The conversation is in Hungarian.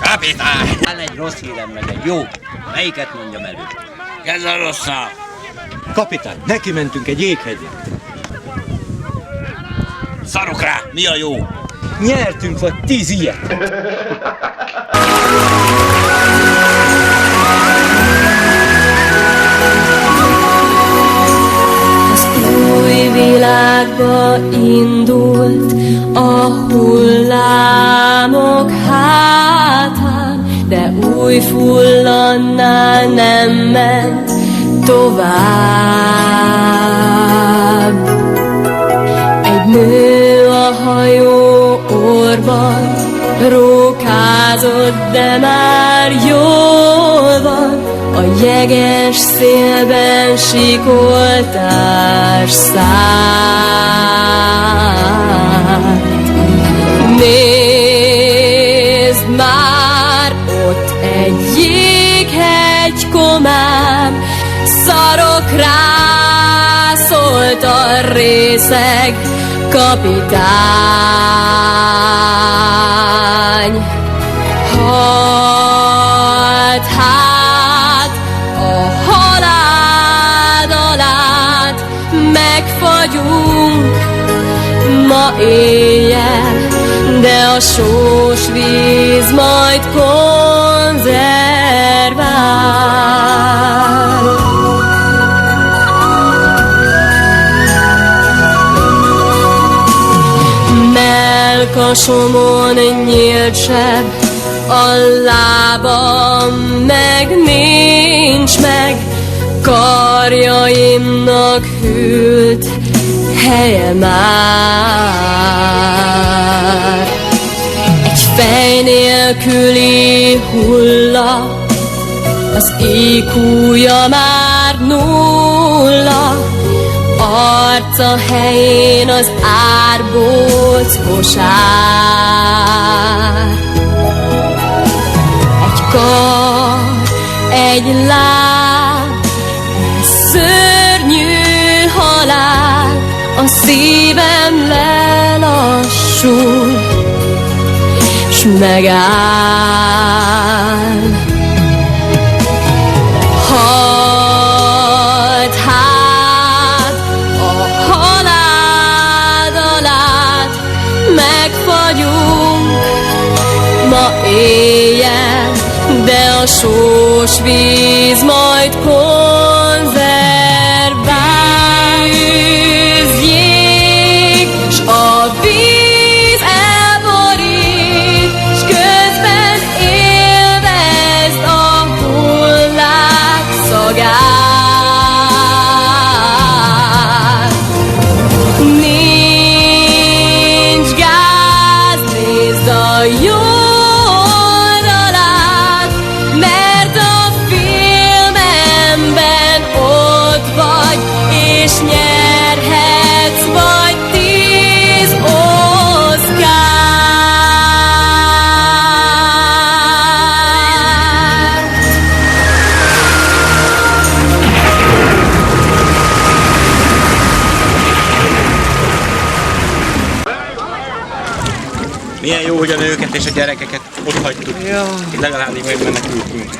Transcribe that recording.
Kapitány! Van egy rossz hírem, meg egy jó. Melyiket mondjam elő? Ez a rosszabb. Kapitány, neki mentünk egy jéghegynek. Szarok rá, mi a jó? Nyertünk vagy 10 ilyet. Új világba indult a hullámok hátán, de új fullannál nem ment tovább. Egy nő a hajó orban rókázott, de már jól van. A jeges szélben sikoltás szállt. Nézd már, ott egy jéghegy komám, szarok rá, szólt a részeg kapitány. Halt hát a halád alát, megfagyunk ma éjjel, de a sós víz majd konzervál. Melkasomon nyílt seb, a lábam meg nincs meg, karjaimnak hűlt helye már. Egy fej nélküli hulla, az IQ-ja már nulla, arca helyén az árbóc kosár. Egy kar, egy láb, egy szörnyű halál, a szívem lelassul, s megáll. Halt hát a halád alát, megfagyunk ma éjjel, de a sós víz majd konzervál. Víz, jég, s a víz elborít, s közben élvezd a hullák szagát. Nincs gáz, nézd a jó oldalát, mert a filmemben ott vagy, és nyerhetsz vagy 10 Oscar. Milyen jó, hogy a nőket és a gyerekeket ott hagytuk. Ja. Legalább még megmenekültünk.